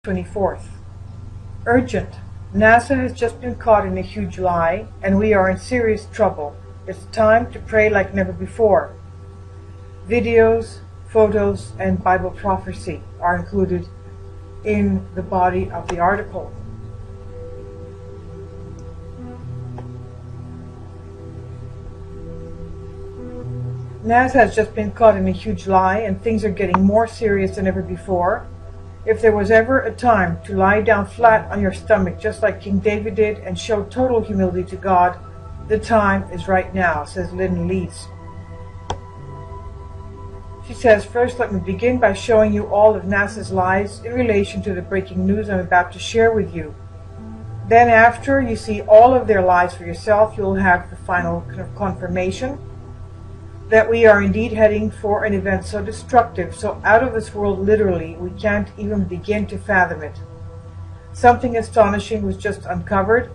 24th. Urgent. NASA has just been caught in a huge lie, and we are in serious trouble. It's time to pray like never before. Videos, photos, and Bible prophecy are included in the body of the article. NASA has just been caught in a huge lie, and things are getting more serious than ever before. If there was ever a time to lie down flat on your stomach, just like King David did, and show total humility to God, the time is right now, says Lynn Lees. She says, first let me begin by showing you all of NASA's lies in relation to the breaking news I'm about to share with you. Then after you see all of their lies for yourself, you'll have the final confirmation that we are indeed heading for an event so destructive, so out of this world literally, we can't even begin to fathom it. Something astonishing was just uncovered,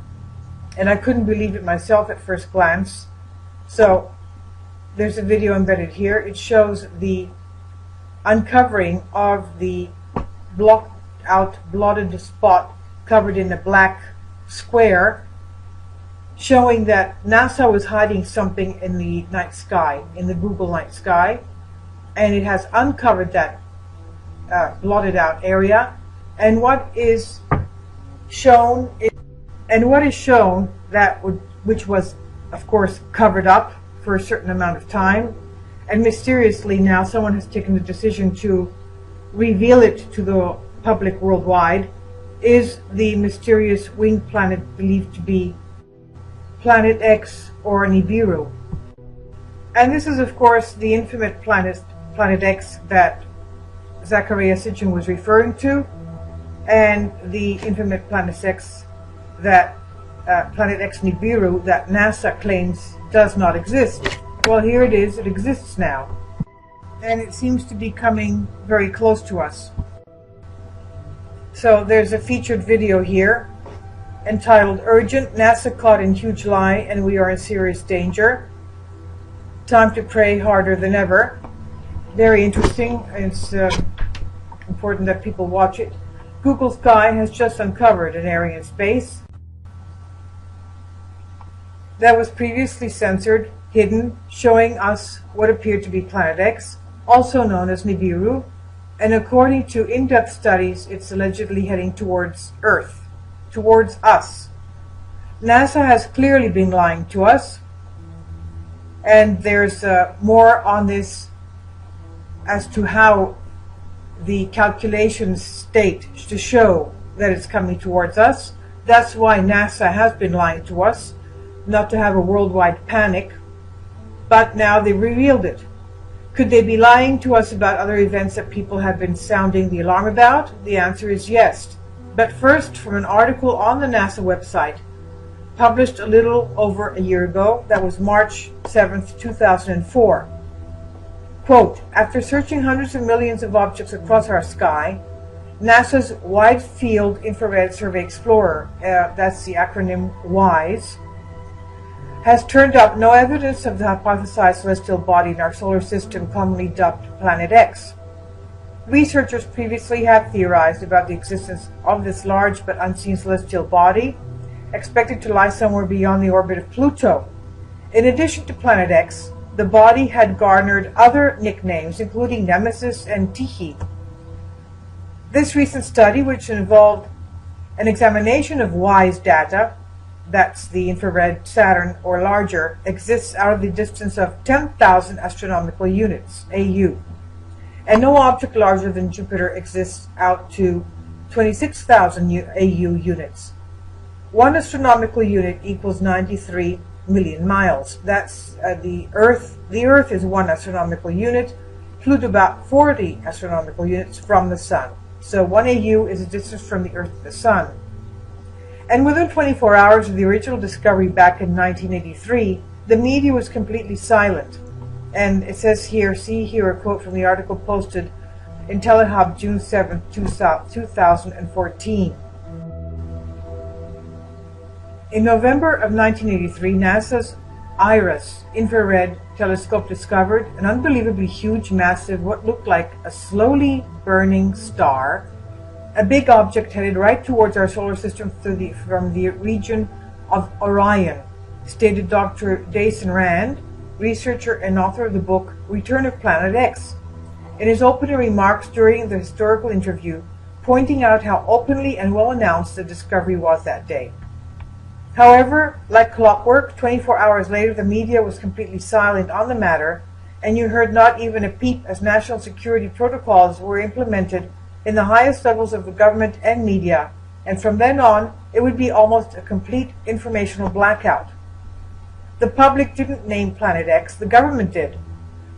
and I couldn't believe it myself at first glance. So there's a video embedded here. It shows the uncovering of the blocked out, blotted spot covered in a black square, showing that NASA was hiding something in the night sky, in the Google night sky, and it has uncovered that blotted out area. And what is shown which was of course covered up for a certain amount of time, and mysteriously now someone has taken the decision to reveal it to the public worldwide, is the mysterious winged planet believed to be Planet X or Nibiru. And this is of course the infamous Planet X that Zecharia Sitchin was referring to, and the infamous Planet X that Planet X Nibiru that NASA claims does not exist. Well, here it is, it exists now, and it seems to be coming very close to us. So there's a featured video here entitled Urgent, NASA caught in huge lie and we are in serious danger. Time to pray harder than ever. Very interesting. It's important that people watch it. Google Sky has just uncovered an area in space that was previously censored, hidden, showing us what appeared to be Planet X, also known as Nibiru, and according to in-depth studies, it's allegedly heading towards Earth. Towards us. NASA has clearly been lying to us, and there's more on this as to how the calculations state to show that it's coming towards us. That's why NASA has been lying to us, not to have a worldwide panic, but now they revealed it. Could they be lying to us about other events that people have been sounding the alarm about? The answer is yes. But first, from an article on the NASA website, published a little over a year ago, that was March 7th, 2004. Quote, after searching hundreds of millions of objects across our sky, NASA's Wide Field Infrared Survey Explorer, that's the acronym WISE, has turned up no evidence of the hypothesized celestial body in our solar system commonly dubbed Planet X. Researchers previously have theorized about the existence of this large but unseen celestial body, expected to lie somewhere beyond the orbit of Pluto. In addition to Planet X, the body had garnered other nicknames, including Nemesis and Tyche. This recent study, which involved an examination of WISE data, that's the infrared Saturn or larger, exists out of the distance of 10,000 astronomical units, AU. And no object larger than Jupiter exists out to 26,000 AU units. One astronomical unit equals 93 million miles. That's the Earth. The Earth is 1 astronomical unit, Pluto about 40 astronomical units from the Sun. So 1 AU is the distance from the Earth to the Sun. And within 24 hours of the original discovery back in 1983, the media was completely silent. And it says here, see here a quote from the article posted in Telehub June 7, 2014. In November of 1983, NASA's IRIS infrared telescope discovered an unbelievably huge, massive, what looked like a slowly burning star a big object headed right towards our solar system from the region of Orion, stated Dr. Jason Rand, researcher and author of the book Return of Planet X, in his opening remarks during the historical interview, pointing out how openly and well announced the discovery was that day. However, like clockwork, 24 hours later the media was completely silent on the matter, and you heard not even a peep as national security protocols were implemented in the highest levels of the government and media, and from then on it would be almost a complete informational blackout. The public didn't name Planet X, the government did.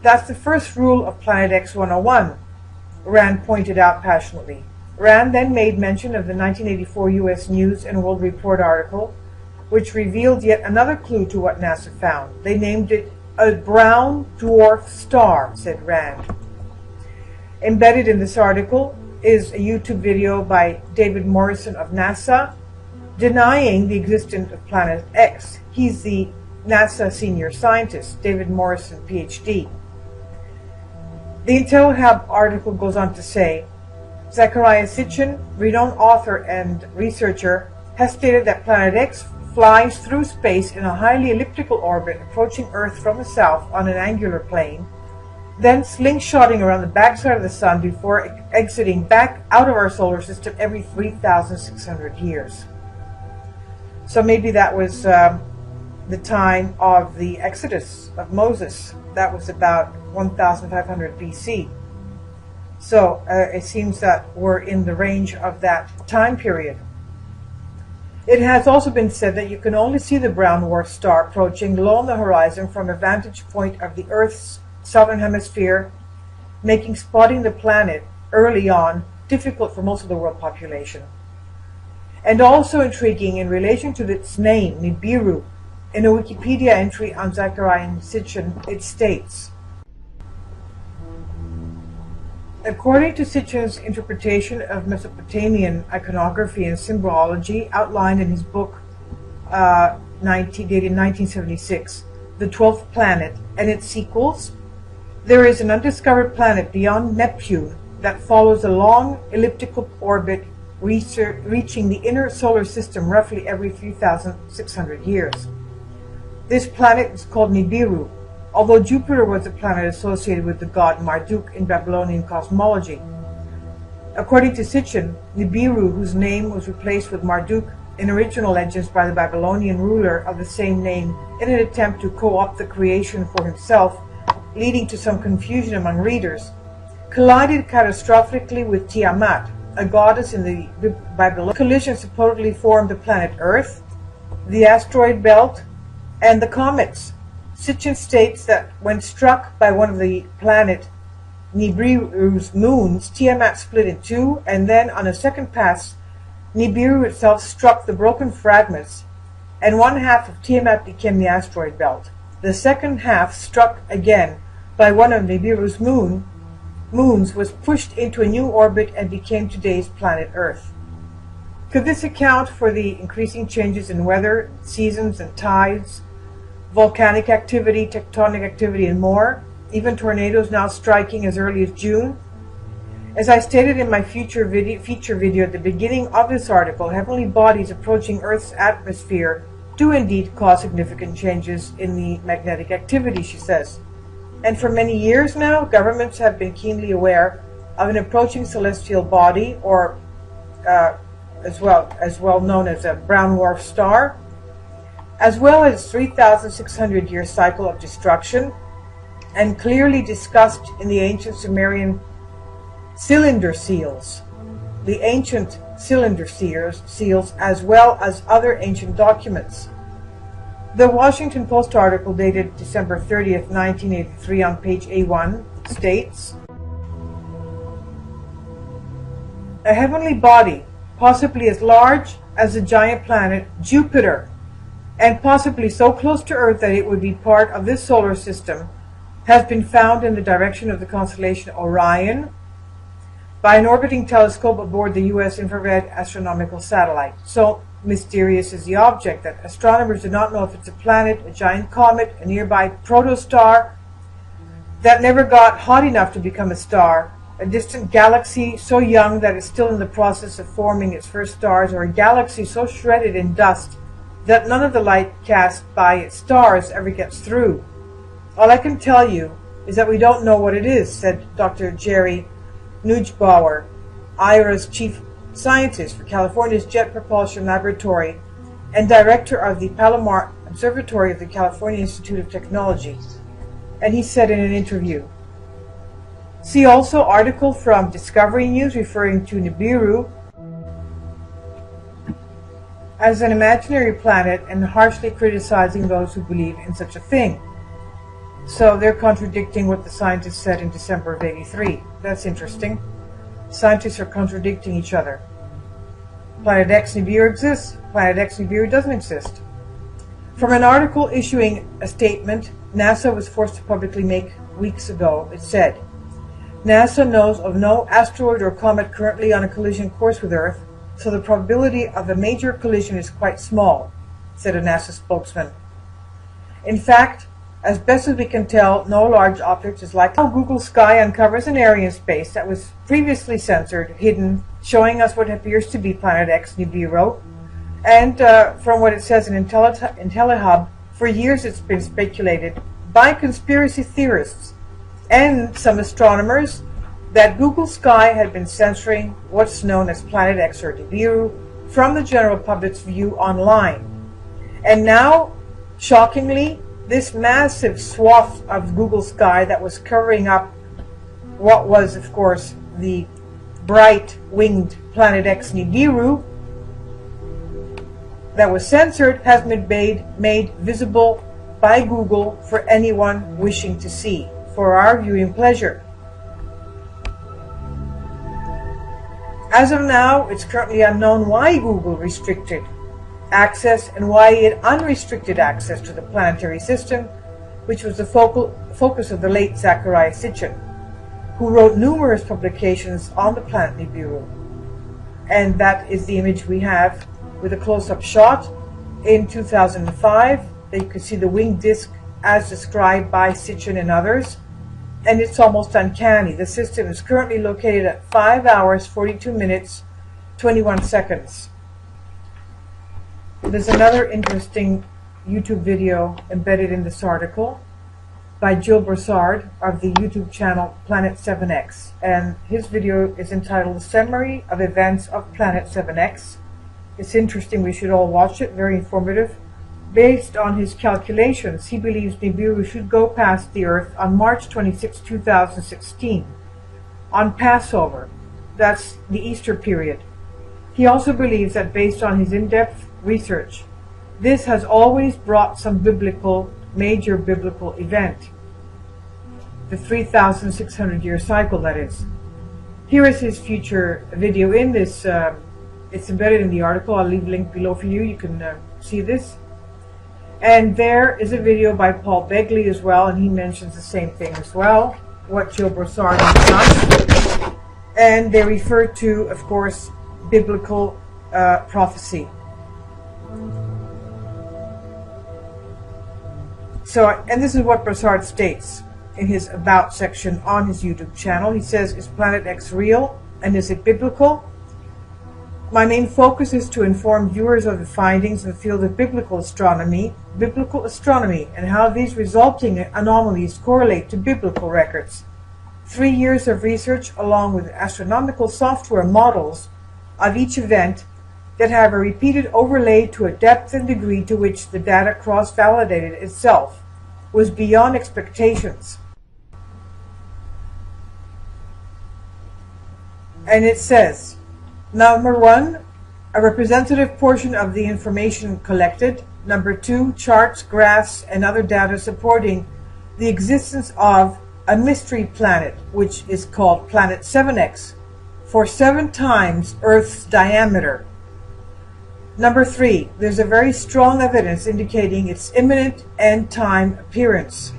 That's the first rule of Planet X 101, Rand pointed out passionately. Rand then made mention of the 1984 U.S. News and World Report article, which revealed yet another clue to what NASA found. They named it a brown dwarf star, said Rand. Embedded in this article is a YouTube video by David Morrison of NASA denying the existence of Planet X. He's the NASA senior scientist, David Morrison, PhD. The IntelliHub article goes on to say, Zecharia Sitchin, renowned author and researcher, has stated that Planet X flies through space in a highly elliptical orbit approaching Earth from the south on an angular plane, then slingshotting around the backside of the Sun before exiting back out of our solar system every 3,600 years. So maybe that was the time of the Exodus of Moses. That was about 1,500 BC. So it seems that we're in the range of that time period. It has also been said that you can only see the brown dwarf star approaching low on the horizon from a vantage point of the Earth's southern hemisphere, making spotting the planet early on difficult for most of the world population. And also intriguing in relation to its name, Nibiru. In a Wikipedia entry on Zecharia Sitchin, it states, according to Sitchin's interpretation of Mesopotamian iconography and symbology outlined in his book dated 1976, The 12th Planet, and its sequels, there is an undiscovered planet beyond Neptune that follows a long elliptical orbit reaching the inner solar system roughly every 3,600 years. This planet is called Nibiru, although Jupiter was a planet associated with the god Marduk in Babylonian cosmology. According to Sitchin, Nibiru, whose name was replaced with Marduk in original legends by the Babylonian ruler of the same name in an attempt to co-opt the creation for himself, leading to some confusion among readers, collided catastrophically with Tiamat, a goddess in the Babylonian collision supposedly formed the planet Earth, the asteroid belt, and the comets. Sitchin states that when struck by one of the planet Nibiru's moons, Tiamat split in two, and then on a second pass, Nibiru itself struck the broken fragments, and one half of Tiamat became the asteroid belt. The second half, struck again by one of Nibiru's moons, was pushed into a new orbit and became today's planet Earth. Could this account for the increasing changes in weather, seasons, and tides, volcanic activity, tectonic activity, and more, even tornadoes now striking as early as June? As I stated in my feature video at the beginning of this article, heavenly bodies approaching Earth's atmosphere do indeed cause significant changes in the magnetic activity, she says. And for many years now, governments have been keenly aware of an approaching celestial body, or as well known as a brown dwarf star, as well as 3,600-year cycle of destruction, and clearly discussed in the ancient Sumerian cylinder seals, as well as other ancient documents. The Washington Post article dated December 30th, 1983 on page A1 states, a heavenly body, possibly as large as the giant planet Jupiter, and possibly so close to Earth that it would be part of this solar system, has been found in the direction of the constellation Orion by an orbiting telescope aboard the U.S. infrared astronomical satellite. So mysterious is the object that astronomers do not know if it's a planet, a giant comet, a nearby protostar that never got hot enough to become a star, a distant galaxy so young that it's still in the process of forming its first stars, or a galaxy so shredded in dust that none of the light cast by its stars ever gets through. All I can tell you is that we don't know what it is, said Dr. Jerry Neubauer, IRA's chief scientist for California's Jet Propulsion Laboratory and director of the Palomar Observatory of the California Institute of Technology. And he said in an interview, see also article from Discovery News referring to Nibiru as an imaginary planet and harshly criticizing those who believe in such a thing. So they're contradicting what the scientists said in December of '83. That's interesting. Scientists are contradicting each other. Planet X Nibiru exists. Planet X Nibiru doesn't exist. From an article issuing a statement NASA was forced to publicly make weeks ago, it said, NASA knows of no asteroid or comet currently on a collision course with Earth, so the probability of a major collision is quite small, said a NASA spokesman. In fact, as best as we can tell, no large object is likely. Now Google Sky uncovers an area in space that was previously censored, hidden, showing us what appears to be Planet X Nibiru. And from what it says in IntelliHub, for years it's been speculated by conspiracy theorists and some astronomers that Google Sky had been censoring what's known as Planet X or Nibiru from the general public's view online. And now, shockingly, this massive swath of Google Sky that was covering up what was, of course, the bright winged Planet X Nibiru that was censored has been made visible by Google for anyone wishing to see, for our viewing pleasure. As of now, it's currently unknown why Google restricted access and why it unrestricted access to the planetary system, which was the focus of the late Zecharia Sitchin, who wrote numerous publications on the planet Nibiru. And that is the image we have with a close-up shot in 2005. That you can see the winged disk as described by Sitchin and others, and it's almost uncanny. The system is currently located at 5 hours, 42 minutes, 21 seconds. There's another interesting YouTube video embedded in this article by Gilles Broussard of the YouTube channel Planet 7X, and his video is entitled Summary of Events of Planet 7X. It's interesting, we should all watch it, very informative. Based on his calculations, he believes Nibiru should go past the Earth on March 26, 2016, on Passover. That's the Easter period. He also believes that based on his in-depth research, this has always brought some major biblical event. The 3,600-year cycle, that is. Here is his future video in this. It's embedded in the article. I'll leave a link below for you. You can see this. And there is a video by Paul Begley as well, and he mentions the same thing as well, what Gilles Broussard has done. And they refer to, of course, biblical prophecy. So, and this is what Broussard states in his About section on his YouTube channel. He says, is Planet X real, and is it biblical? My main focus is to inform viewers of the findings in the field of biblical astronomy, and how these resulting anomalies correlate to biblical records. 3 years of research along with astronomical software models of each event that have a repeated overlay to a depth and degree to which the data cross-validated itself was beyond expectations. And it says, Number 1, a representative portion of the information collected. Number 2, charts, graphs, and other data supporting the existence of a mystery planet, which is called Planet 7X, for 7 times Earth's diameter. Number 3, there's a very strong evidence indicating its imminent end time appearance.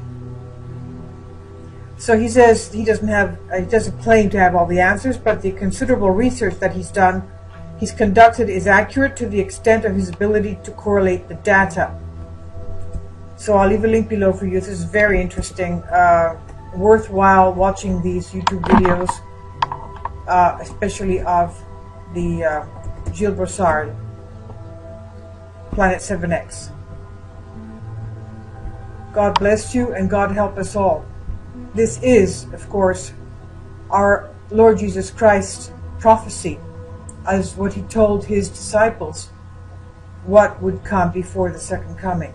So he says he doesn't claim to have all the answers, but the considerable research that he's conducted is accurate to the extent of his ability to correlate the data. So I'll leave a link below for you. This is very interesting, worthwhile watching these YouTube videos. especially of the Gilles Brossard Planet 7X. God bless you and God help us all. This is, of course, our Lord Jesus Christ's prophecy, as what he told his disciples, what would come before the second coming.